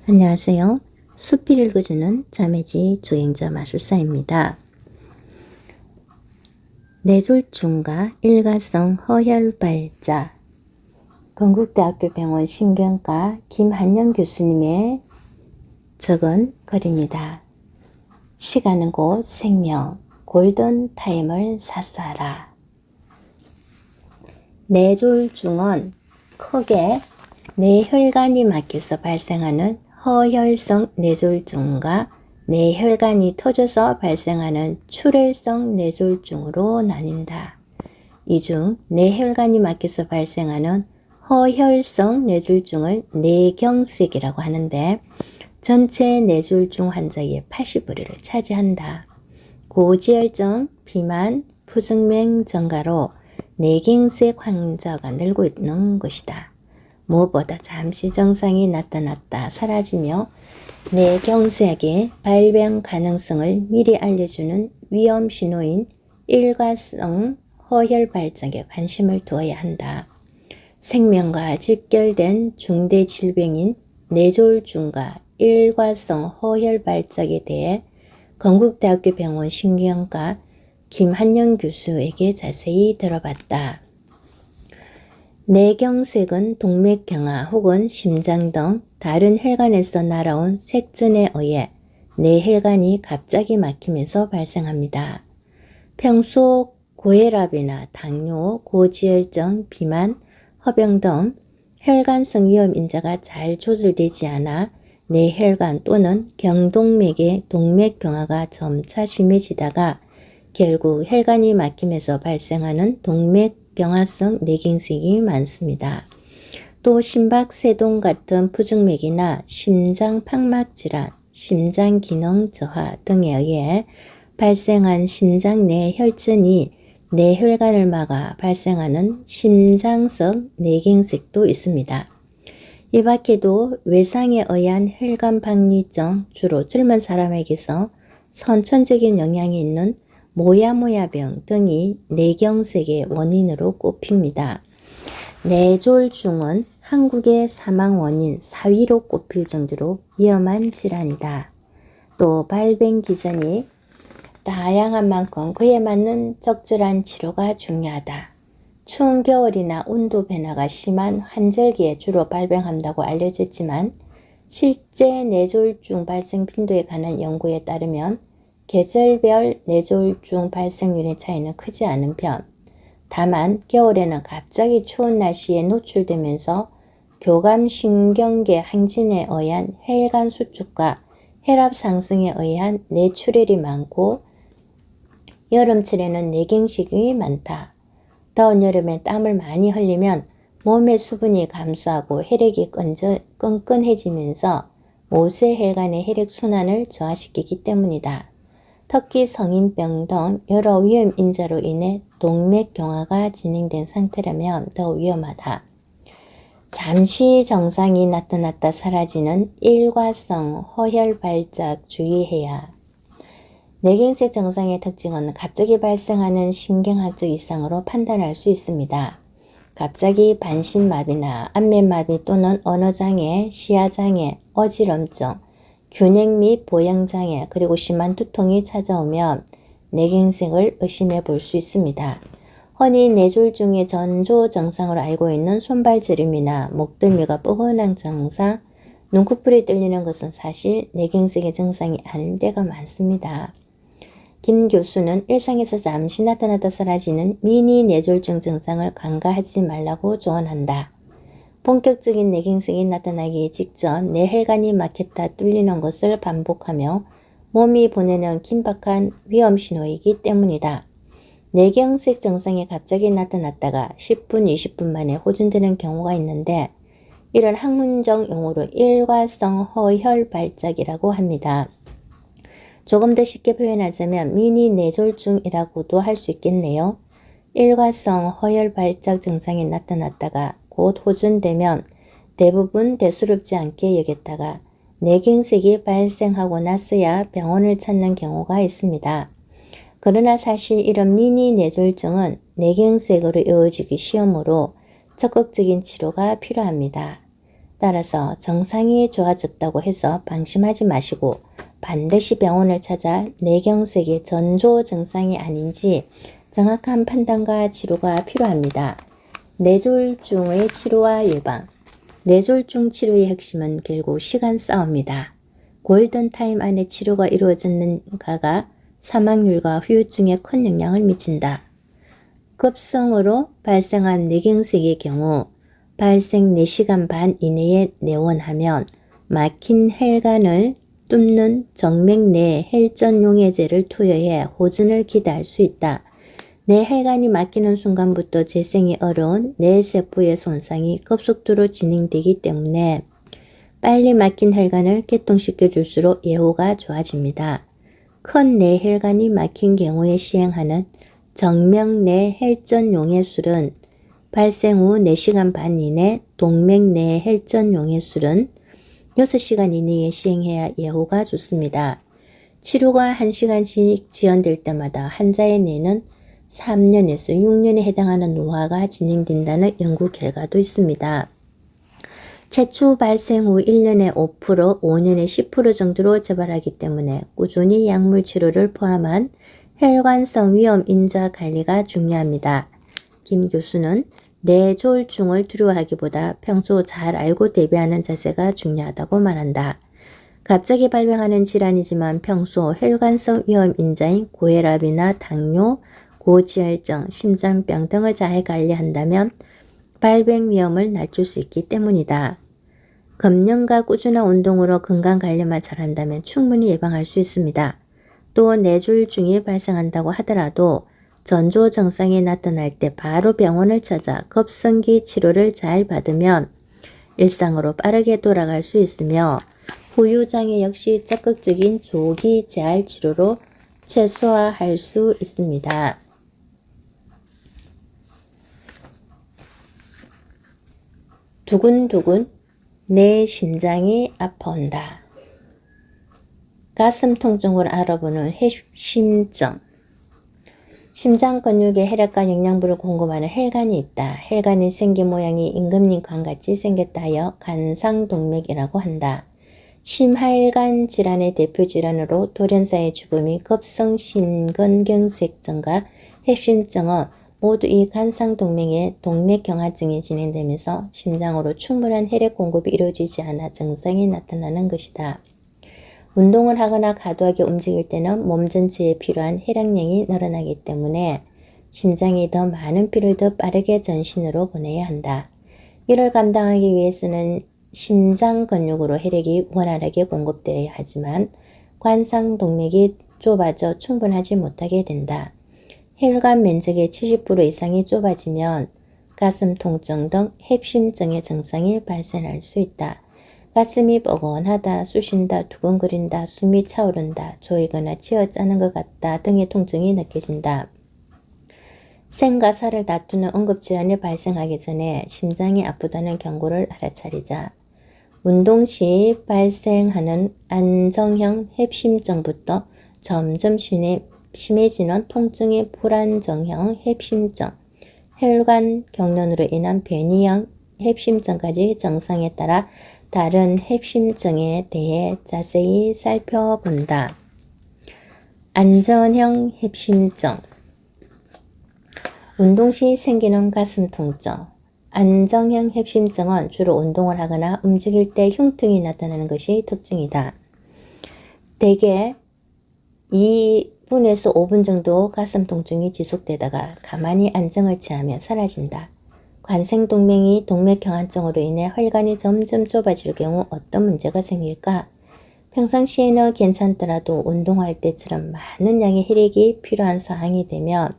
안녕하세요. 숲을 읽어주는 자매지 주행자 마술사입니다. 뇌졸중과 일가성 허혈발작, 건국대학교 병원 신경과 김한영 교수님의 적은 글입니다. 시간은 곧 생명, 골든타임을 사수하라. 뇌졸중은 크게 뇌혈관이 막혀서 발생하는 허혈성 뇌졸중과 뇌혈관이 터져서 발생하는 출혈성 뇌졸중으로 나뉜다. 이 중 뇌혈관이 막혀서 발생하는 허혈성 뇌졸중을 뇌경색이라고 하는데 전체 뇌졸중 환자의 80%를 차지한다. 고지혈증, 비만, 푸증맹 증가로 뇌경색 환자가 늘고 있는 것이다. 무엇보다 잠시 증상이 나타났다 사라지며 뇌경색의 발병 가능성을 미리 알려주는 위험 신호인 일과성 허혈발작에 관심을 두어야 한다. 생명과 직결된 중대 질병인 뇌졸중과 일과성 허혈발작에 대해 건국대학교 병원 신경과 김한영 교수에게 자세히 들어봤다. 뇌경색은 동맥경화 혹은 심장 등 다른 혈관에서 날아온 색전에 의해 뇌혈관이 갑자기 막히면서 발생합니다. 평소 고혈압이나 당뇨, 고지혈증, 비만, 허병 등 혈관성 위험 인자가 잘 조절되지 않아 뇌혈관 또는 경동맥의 동맥경화가 점차 심해지다가 결국 혈관이 막히면서 발생하는 동맥경화성 뇌경색이 많습니다. 또 심박세동 같은 부정맥이나 심장팍막질환, 심장기능 저하 등에 의해 발생한 심장 내 혈전이 뇌혈관을 막아 발생하는 심장성 뇌경색도 있습니다. 이 밖에도 외상에 의한 혈관 박리증, 주로 젊은 사람에게서 선천적인 영향이 있는 모야모야병 등이 뇌경색의 원인으로 꼽힙니다. 뇌졸중은 한국의 사망 원인 4위로 꼽힐 정도로 위험한 질환이다. 또 발병 기전이 다양한 만큼 그에 맞는 적절한 치료가 중요하다. 추운 겨울이나 온도 변화가 심한 환절기에 주로 발병한다고 알려졌지만 실제 뇌졸중 발생 빈도에 관한 연구에 따르면 계절별 뇌졸중 발생률의 차이는 크지 않은 편. 다만 겨울에는 갑자기 추운 날씨에 노출되면서 교감신경계 항진에 의한 혈관 수축과 혈압 상승에 의한 뇌출혈이 많고 여름철에는 뇌경색이 많다. 더운 여름에 땀을 많이 흘리면 몸의 수분이 감소하고 혈액이 끈끈해지면서 모세혈관의 혈액순환을 저하시키기 때문이다. 특히 성인병 등 여러 위험 인자로 인해 동맥경화가 진행된 상태라면 더 위험하다. 잠시 증상이 나타났다 사라지는 일과성 허혈발작 주의해야. 뇌경색 증상의 특징은 갑자기 발생하는 신경학적 이상으로 판단할 수 있습니다. 갑자기 반신마비나 안면마비 또는 언어장애, 시야장애, 어지럼증, 균형 및 보양장애 그리고 심한 두통이 찾아오면 뇌경색을 의심해 볼 수 있습니다. 흔히 뇌졸중의 전조 증상으로 알고 있는 손발저림이나 목덜미가 뻐근한 증상, 눈꺼풀이 떨리는 것은 사실 뇌경색의 증상이 아닐 때가 많습니다. 김 교수는 일상에서 잠시 나타났다 사라지는 미니 뇌졸중 증상을 간과하지 말라고 조언한다. 본격적인 뇌경색이 나타나기 직전 뇌혈관이 막혔다 뚫리는 것을 반복하며 몸이 보내는 긴박한 위험 신호이기 때문이다. 뇌경색 증상이 갑자기 나타났다가 10분, 20분 만에 호전되는 경우가 있는데 이런 학문적 용어로 일과성 허혈발작이라고 합니다. 조금 더 쉽게 표현하자면 미니 뇌졸중이라고도 할 수 있겠네요. 일과성 허혈발작 증상이 나타났다가 곧 호전되면 대부분 대수롭지 않게 여겼다가 뇌경색이 발생하고 나서야 병원을 찾는 경우가 있습니다. 그러나 사실 이런 미니 뇌졸중은 뇌경색으로 이어지기 쉬우므로 적극적인 치료가 필요합니다. 따라서 정상이 좋아졌다고 해서 방심하지 마시고 반드시 병원을 찾아 뇌경색이 전조 증상이 아닌지 정확한 판단과 치료가 필요합니다. 뇌졸중의 치료와 예방. 뇌졸중 치료의 핵심은 결국 시간 싸움이다. 골든타임 안에 치료가 이루어졌는가가 사망률과 후유증에 큰 영향을 미친다. 급성으로 발생한 뇌경색의 경우 발생 4시간 반 이내에 내원하면 막힌 혈관을 뚫는 정맥내 혈전용해제를 투여해 호전을 기대할 수 있다. 내 혈관이 막히는 순간부터 재생이 어려운 뇌세포의 손상이 급속도로 진행되기 때문에 빨리 막힌 혈관을 개통시켜 줄수록 예후가 좋아집니다. 큰 뇌혈관이 막힌 경우에 시행하는 정맥내 혈전용해술은 발생 후 4시간 반 이내, 동맥내 혈전용해술은 6시간 이내에 시행해야 예후가 좋습니다. 치료가 1시간씩 지연될 때마다 환자의 뇌는 3년에서 6년에 해당하는 노화가 진행된다는 연구 결과도 있습니다. 최초 발생 후 1년에 5%, 5년에 10% 정도로 재발하기 때문에 꾸준히 약물 치료를 포함한 혈관성 위험 인자 관리가 중요합니다. 김 교수는 뇌졸중을 두려워하기보다 평소 잘 알고 대비하는 자세가 중요하다고 말한다. 갑자기 발병하는 질환이지만 평소 혈관성 위험 인자인 고혈압이나 당뇨, 고지혈증, 심장병 등을 잘 관리한다면 발병 위험을 낮출 수 있기 때문이다. 금연과 꾸준한 운동으로 건강관리만 잘한다면 충분히 예방할 수 있습니다. 또 뇌졸중이 발생한다고 하더라도 전조 증상이 나타날 때 바로 병원을 찾아 급성기 치료를 잘 받으면 일상으로 빠르게 돌아갈 수 있으며 후유장애 역시 적극적인 조기 재활 치료로 최소화할 수 있습니다. 두근두근 내 심장이 아파온다. 가슴 통증을 알아보는 핵심증. 심장 근육에 혈액과 영양분을 공급하는 혈관이 있다. 혈관이 생긴 모양이 임금님관같이 생겼다 하여 간상동맥이라고 한다. 심혈관 질환의 대표 질환으로 돌연사의 죽음이 급성심근경색증과 핵심증은 모두 이 간상동맥의 동맥경화증이 진행되면서 심장으로 충분한 혈액 공급이 이루어지지 않아 증상이 나타나는 것이다. 운동을 하거나 과도하게 움직일 때는 몸 전체에 필요한 혈액량이 늘어나기 때문에 심장이 더 많은 피를 더 빠르게 전신으로 보내야 한다. 이를 감당하기 위해서는 심장 근육으로 혈액이 원활하게 공급되어야 하지만 관상동맥이 좁아져 충분하지 못하게 된다. 혈관 면적의 70% 이상이 좁아지면 가슴 통증 등 핵심증의 증상이 발생할 수 있다. 가슴이 뻐근하다, 쑤신다, 두근거린다, 숨이 차오른다, 조이거나 쥐어짜는 것 같다 등의 통증이 느껴진다. 생과 사를 다투는 응급질환이 발생하기 전에 심장이 아프다는 경고를 알아차리자. 운동 시 발생하는 안정형 핵심증부터 점점 심해지는 통증의 불안정형 핵심증, 혈관 경련으로 인한 변이형 핵심증까지 증상에 따라 다른 핵심증에 대해 자세히 살펴본다. 안전형 핵심증. 운동 시 생기는 가슴 통증. 안정형 핵심증은 주로 운동을 하거나 움직일 때 흉통이 나타나는 것이 특징이다. 대개 2분에서 5분 정도 가슴 통증이 지속되다가 가만히 안정을 취하면 사라진다. 관생동맥이 동맥경화증으로 인해 혈관이 점점 좁아질 경우 어떤 문제가 생길까? 평상시에는 괜찮더라도 운동할 때처럼 많은 양의 혈액이 필요한 상황이 되면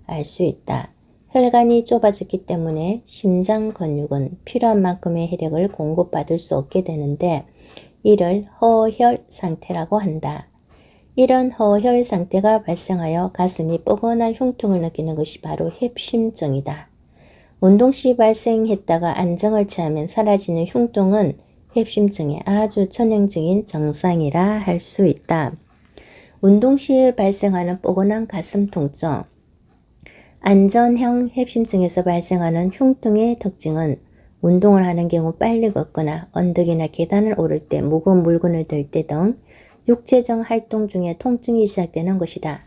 알 수 있다. 혈관이 좁아졌기 때문에 심장 근육은 필요한 만큼의 혈액을 공급받을 수 없게 되는데 이를 허혈 상태라고 한다. 이런 허혈 상태가 발생하여 가슴이 뻐근한 흉통을 느끼는 것이 바로 핵심증이다. 운동 시 발생했다가 안정을 취하면 사라지는 흉통은 핵심증의 아주 전형적인 증상이라 할 수 있다. 운동 시 발생하는 뻐근한 가슴 통증. 안전형 핵심증에서 발생하는 흉통의 특징은 운동을 하는 경우 빨리 걷거나 언덕이나 계단을 오를 때 무거운 물건을 들 때 등 육체적 활동 중에 통증이 시작되는 것이다.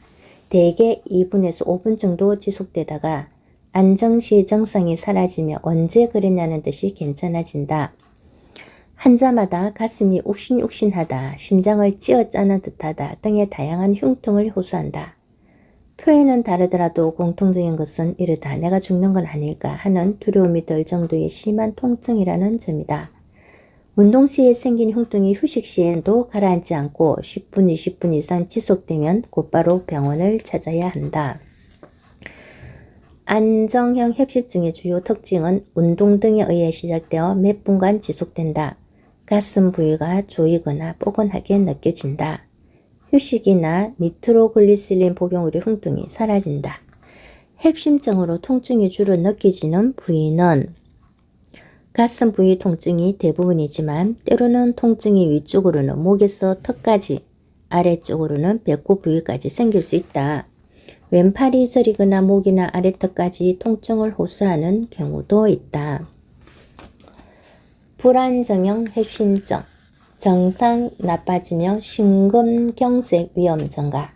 대개 2분에서 5분 정도 지속되다가 안정시 증상이 사라지며 언제 그랬냐는 듯이 괜찮아진다. 환자마다 가슴이 욱신욱신하다, 심장을 쥐어짜는 듯하다 등의 다양한 흉통을 호소한다. 표현은 다르더라도 공통적인 것은 이르다 내가 죽는 건 아닐까 하는 두려움이 들 정도의 심한 통증이라는 점이다. 운동 시에 생긴 흉통이 휴식 시에도 가라앉지 않고 10분, 20분 이상 지속되면 곧바로 병원을 찾아야 한다. 안정형 협심증의 주요 특징은 운동 등에 의해 시작되어 몇 분간 지속된다. 가슴 부위가 조이거나 뻐근하게 느껴진다. 휴식이나 니트로글리세린 복용으로 흉통이 사라진다. 협심증으로 통증이 주로 느껴지는 부위는 가슴 부위 통증이 대부분이지만 때로는 통증이 위쪽으로는 목에서 턱까지, 아래쪽으로는 배꼽 부위까지 생길 수 있다. 왼팔이 저리거나 목이나 아래턱까지 통증을 호소하는 경우도 있다. 불안정형 협심증, 정상 나빠지며 심근경색 위험 증가,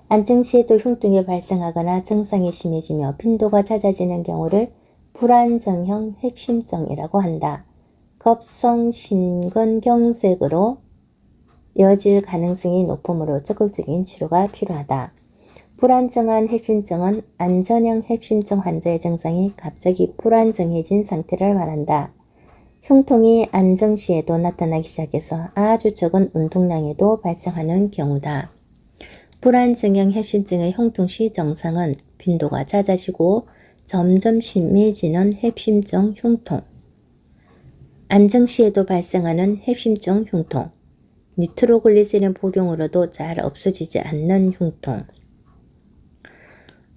안정 시에도 흉통이 발생하거나 증상이 심해지며 빈도가 잦아지는 경우를 불안정형 협심증이라고 한다. 급성 심근경색으로 이어질 가능성이 높으므로 적극적인 치료가 필요하다. 불안정한 협심증은 안전형 협심증 환자의 증상이 갑자기 불안정해진 상태를 말한다. 흉통이 안정 시에도 나타나기 시작해서 아주 적은 운동량에도 발생하는 경우다. 불안정형 협심증의 흉통 시 증상은 빈도가 잦아지고 점점 심해지는 협심증 흉통, 안정 시에도 발생하는 협심증 흉통, 니트로글리세린 복용으로도 잘 없어지지 않는 흉통.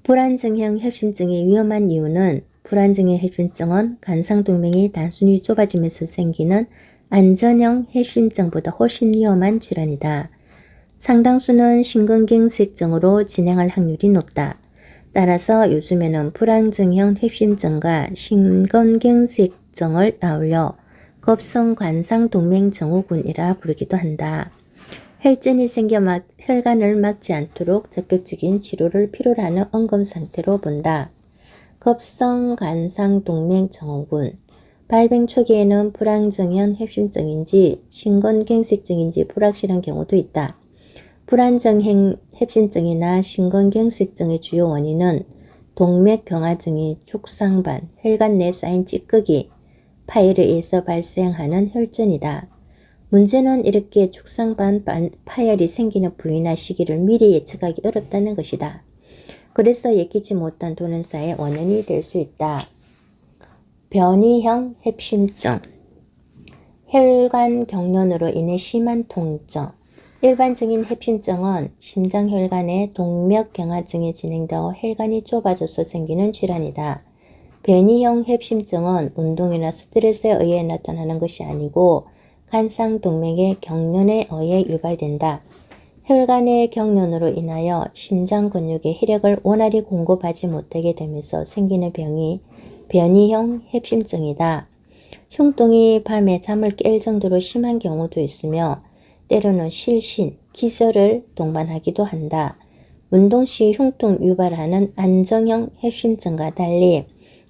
불안정형 협심증이 위험한 이유는 불안정형 협심증은 간상동맥이 단순히 좁아지면서 생기는 안전형 협심증보다 훨씬 위험한 질환이다. 상당수는 심근경색증으로 진행할 확률이 높다. 따라서 요즘에는 불안정형 협심증과 심근경색증을 아울러 급성관상동맥증후군이라 부르기도 한다. 혈전이 생겨 혈관을 막지 않도록 적극적인 치료를 필요로 하는 응급 상태로 본다. 급성관상동맥증후군, 발병 초기에는 불안정형 협심증인지 심근경색증인지 불확실한 경우도 있다. 불안정형 협심증이나 심근경색증의 주요 원인은 동맥경화증이 축상반, 혈관 내 쌓인 찌꺼기, 파열에 의해서 발생하는 혈전이다. 문제는 이렇게 축상반 파열이 생기는 부위나 시기를 미리 예측하기 어렵다는 것이다. 그래서 예기치 못한 돌연사의 원인이 될 수 있다. 변이형 협심증, 혈관 경련으로 인해 심한 통증. 일반적인 협심증은 심장혈관의 동맥경화증이 진행되어 혈관이 좁아져서 생기는 질환이다. 변이형 협심증은 운동이나 스트레스에 의해 나타나는 것이 아니고 간상동맥의 경련에 의해 유발된다. 혈관의 경련으로 인하여 심장 근육에 혈액을 원활히 공급하지 못하게 되면서 생기는 병이 변이형 협심증이다. 흉통이 밤에 잠을 깰 정도로 심한 경우도 있으며 때로는 실신, 기절을 동반하기도 한다. 운동 시 흉통 유발하는 안정형 협심증과 달리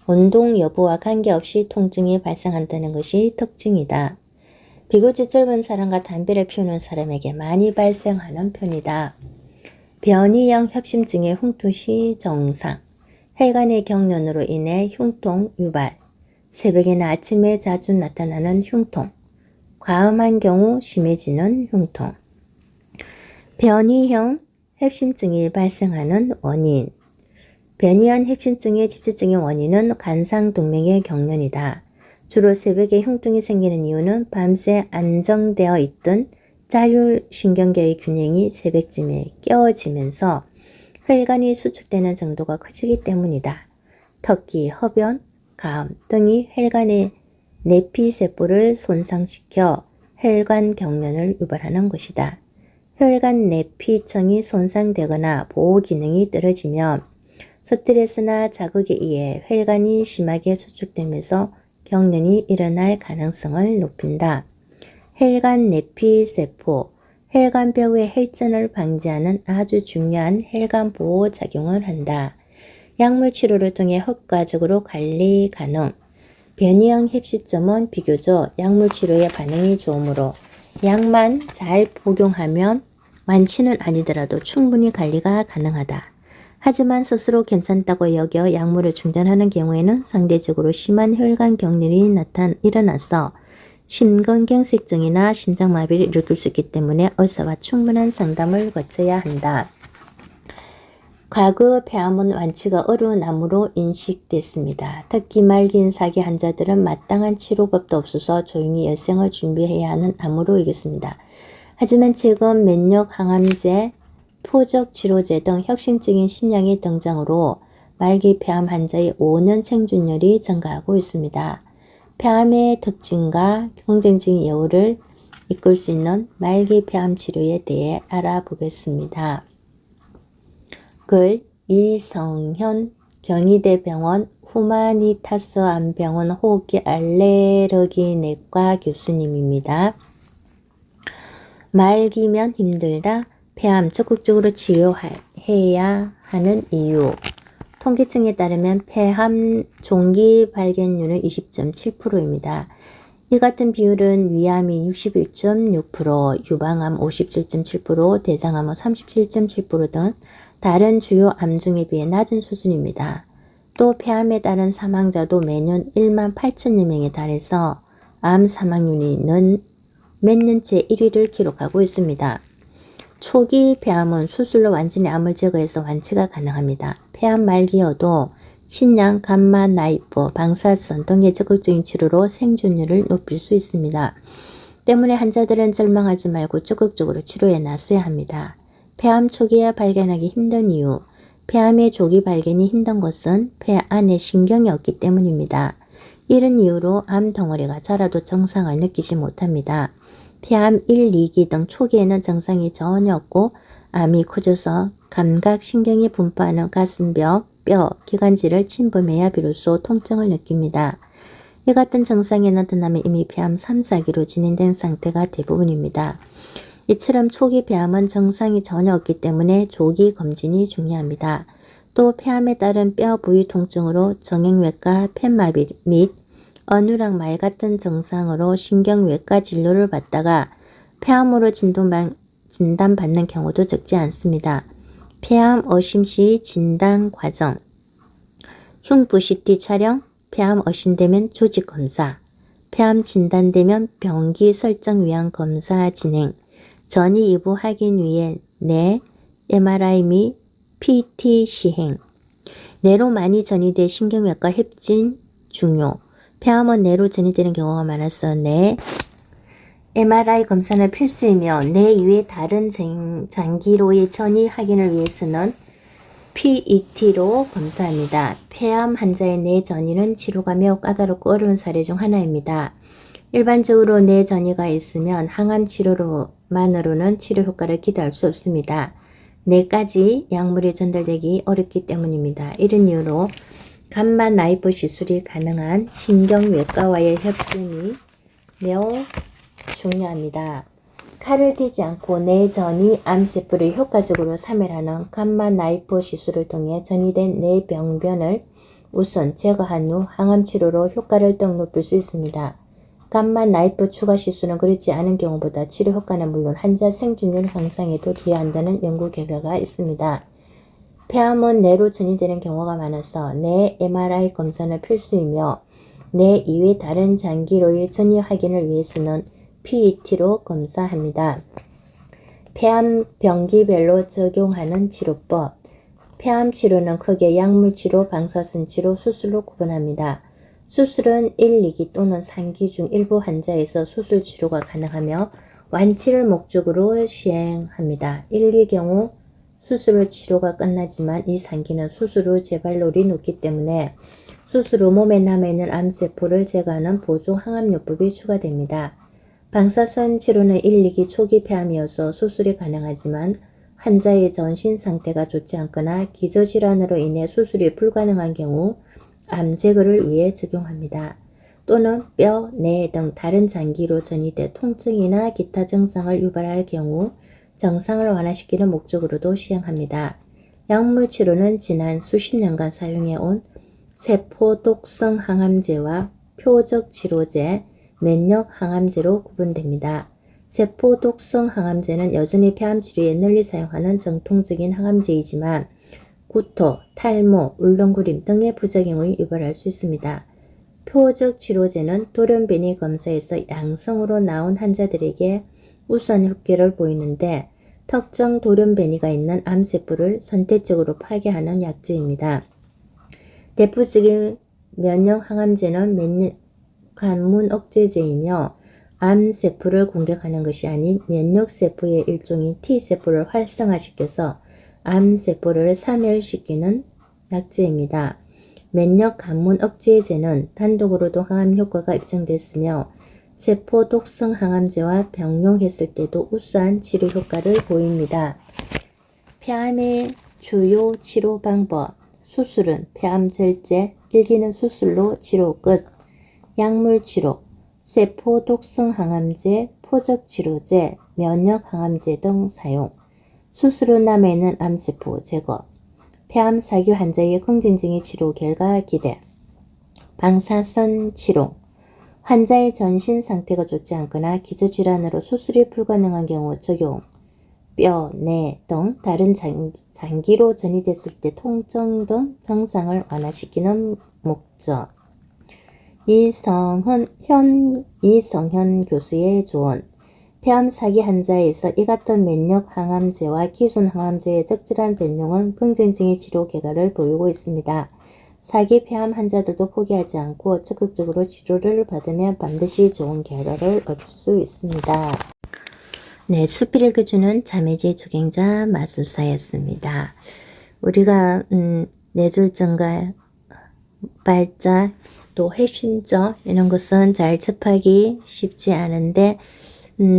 운동 여부와 관계없이 통증이 발생한다는 것이 특징이다. 비교적 젊은 사람과 담배를 피우는 사람에게 많이 발생하는 편이다. 변이형 협심증의 흉통 시 증상, 혈관의 경련으로 인해 흉통 유발, 새벽이나 아침에 자주 나타나는 흉통, 과음한 경우 심해지는 흉통. 변이형 협심증이 발생하는 원인, 변이형 협심증의 직접적인 원인은 간상동맥의 경련이다. 주로 새벽에 흉통이 생기는 이유는 밤새 안정되어 있던 자율신경계의 균형이 새벽쯤에 깨어지면서 혈관이 수축되는 정도가 커지기 때문이다. 특히 흡연, 가음 등이 혈관의 내피세포를 손상시켜 혈관 경련을 유발하는 것이다. 혈관 내피층이 손상되거나 보호 기능이 떨어지면 스트레스나 자극에 의해 혈관이 심하게 수축되면서 경련이 일어날 가능성을 높인다. 혈관 내피세포, 혈관벽의 혈전을 방지하는 아주 중요한 혈관 보호 작용을 한다. 약물 치료를 통해 효과적으로 관리 가능. 변이형 heb시점은 비교적 약물 치료에 반응이 좋으므로 약만 잘 복용하면 완치는 아니더라도 충분히 관리가 가능하다. 하지만 스스로 괜찮다고 여겨 약물을 중단하는 경우에는 상대적으로 심한 혈관 경련이 일어나서 심근경색증이나 심장마비를 일으킬 수 있기 때문에 의사와 충분한 상담을 거쳐야 한다. 과거 폐암은 완치가 어려운 암으로 인식됐습니다. 특히 말기인 사기 환자들은 마땅한 치료법도 없어서 조용히 여생을 준비해야 하는 암으로 여겼습니다. 하지만 최근 면역 항암제, 포적 치료제 등 혁신적인 신약의 등장으로 말기 폐암 환자의 5년 생존율이 증가하고 있습니다. 폐암의 특징과 경쟁적인 여우를 이끌 수 있는 말기 폐암 치료에 대해 알아보겠습니다. 글 이성현 경희대병원 후마니타스 암병원 호흡기 알레르기 내과 교수님입니다. 말기면 힘들다. 폐암 적극적으로 치료해야 하는 이유. 통계청에 따르면 폐암 종기 발견율은 20.7%입니다. 이 같은 비율은 위암이 61.6%, 유방암 57.7%, 대장암은 37.7% 등 다른 주요 암 중에 비해 낮은 수준입니다. 또 폐암에 따른 사망자도 매년 1만 8천여 명에 달해서 암 사망률이 몇 년째 1위를 기록하고 있습니다. 초기 폐암은 수술로 완전히 암을 제거해서 완치가 가능합니다. 폐암 말기여도 신약, 감마, 나이프, 방사선 등의 적극적인 치료로 생존율을 높일 수 있습니다. 때문에 환자들은 절망하지 말고 적극적으로 치료에 나서야 합니다. 폐암 초기에 발견하기 힘든 이유. 폐암의 조기 발견이 힘든 것은 폐 안에 신경이 없기 때문입니다. 이런 이유로 암 덩어리가 자라도 정상을 느끼지 못합니다. 폐암 1, 2기 등 초기에는 증상이 전혀 없고 암이 커져서 감각 신경이 분포하는 가슴벽, 뼈, 기관지를 침범해야 비로소 통증을 느낍니다. 이 같은 증상이 나타나면 이미 폐암 3, 4기로 진행된 상태가 대부분입니다. 이처럼 초기 폐암은 증상이 전혀 없기 때문에 조기 검진이 중요합니다. 또 폐암에 따른 뼈 부위 통증으로 정형외과, 폐마비 및 어눌랑 말 같은 증상으로 신경외과 진료를 받다가 폐암으로 진단받는 경우도 적지 않습니다. 폐암 의심 시 진단 과정. 흉부 CT 촬영, 폐암 의심되면 조직 검사, 폐암 진단되면 병기 설정 위한 검사 진행, 전이 이부 확인 위해 뇌, MRI 및 PT 시행. 뇌로 많이 전이돼 신경외과 협진 중요. 폐암은 뇌로 전이되는 경우가 많아서 뇌, MRI 검사는 필수이며 뇌 이외 다른 장기로의 전이 확인을 위해서는 PET로 검사합니다. 폐암 환자의 뇌 전이는 치료가 매우 까다롭고 어려운 사례 중 하나입니다. 일반적으로 뇌 전이가 있으면 항암 치료만으로는 치료 효과를 기대할 수 없습니다. 뇌까지 약물이 전달되기 어렵기 때문입니다. 이런 이유로 감마 나이프 시술이 가능한 신경외과와의 협진이 매우 중요합니다. 칼을 대지 않고 뇌 전이 암세포를 효과적으로 사멸하는 감마 나이프 시술을 통해 전이된 뇌 병변을 우선 제거한 후 항암 치료로 효과를 더욱 높일 수 있습니다. 감마 나이프 추가 시술은 그렇지 않은 경우보다 치료 효과는 물론 환자 생존율 향상에도 기여한다는 연구 결과가 있습니다. 폐암은 뇌로 전이되는 경우가 많아서 뇌 MRI 검사는 필수이며 뇌 이외 다른 장기로의 전이 확인을 위해서는 PET로 검사합니다. 폐암 병기별로 적용하는 치료법. 폐암 치료는 크게 약물 치료, 방사선 치료, 수술로 구분합니다. 수술은 1, 2기 또는 3기 중 일부 환자에서 수술 치료가 가능하며 완치를 목적으로 시행합니다. 1, 2 경우 수술 후 치료가 끝나지만 2, 3기는 수술 후 재발률이 높기 때문에 수술 후 몸에 남아있는 암세포를 제거하는 보조 항암요법이 추가됩니다. 방사선 치료는 1, 2기 초기 폐암이어서 수술이 가능하지만 환자의 전신 상태가 좋지 않거나 기저질환으로 인해 수술이 불가능한 경우 암 제거를 위해 적용합니다. 또는 뼈, 뇌 등 다른 장기로 전이돼 통증이나 기타 증상을 유발할 경우 증상을 완화시키는 목적으로도 시행합니다. 약물 치료는 지난 수십 년간 사용해온 세포 독성 항암제와 표적 치료제, 면역 항암제로 구분됩니다. 세포 독성 항암제는 여전히 폐암 치료에 널리 사용하는 정통적인 항암제이지만 구토, 탈모, 울렁거림 등의 부작용을 유발할 수 있습니다. 표적 치료제는 돌연변이 검사에서 양성으로 나온 환자들에게 우수한 효과를 보이는데 특정 돌연변이가 있는 암세포를 선택적으로 파괴하는 약제입니다. 대표적인 면역 항암제는 면역 관문 억제제이며 암세포를 공격하는 것이 아닌 면역세포의 일종인 T세포를 활성화시켜서 암세포를 사멸시키는 약제입니다. 면역 관문 억제제는 단독으로도 항암 효과가 입증됐으며 세포 독성 항암제와 병용했을 때도 우수한 치료 효과를 보입니다. 폐암의 주요 치료 방법. 수술은 폐암 절제, 일기는 수술로 치료 끝. 약물 치료, 세포 독성 항암제, 포적 치료제, 면역 항암제 등 사용. 수술 후 남아있는 암세포 제거. 폐암 4기 환자의 긍정적인 치료 결과 기대. 방사선 치료. 환자의 전신 상태가 좋지 않거나 기저질환으로 수술이 불가능한 경우 적용. 뼈, 뇌 등 다른 장기로 전이됐을 때 통증 등 증상을 완화시키는 목적. 이성현 교수의 조언. 폐암 4기 환자에서 이 같은 면역 항암제와 기존 항암제의 적절한 변용은 긍정적인 치료 결과를 보이고 있습니다. 4기 폐암 환자들도 포기하지 않고 적극적으로 치료를 받으면 반드시 좋은 결과를 얻을 수 있습니다. 네, 숲을 읽어주는 자매지 조경자 마술사였습니다. 우리가 뇌졸중과 발작, 또 회심증 이런 것은 잘 접하기 쉽지 않은데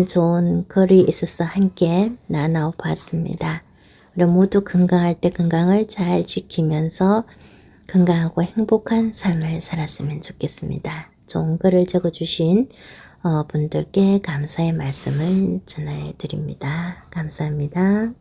좋은 글이 있어서 함께 나눠봤습니다. 우리 모두 건강할 때 건강을 잘 지키면서 건강하고 행복한 삶을 살았으면 좋겠습니다. 좋은 글을 적어주신 분들께 감사의 말씀을 전해드립니다. 감사합니다.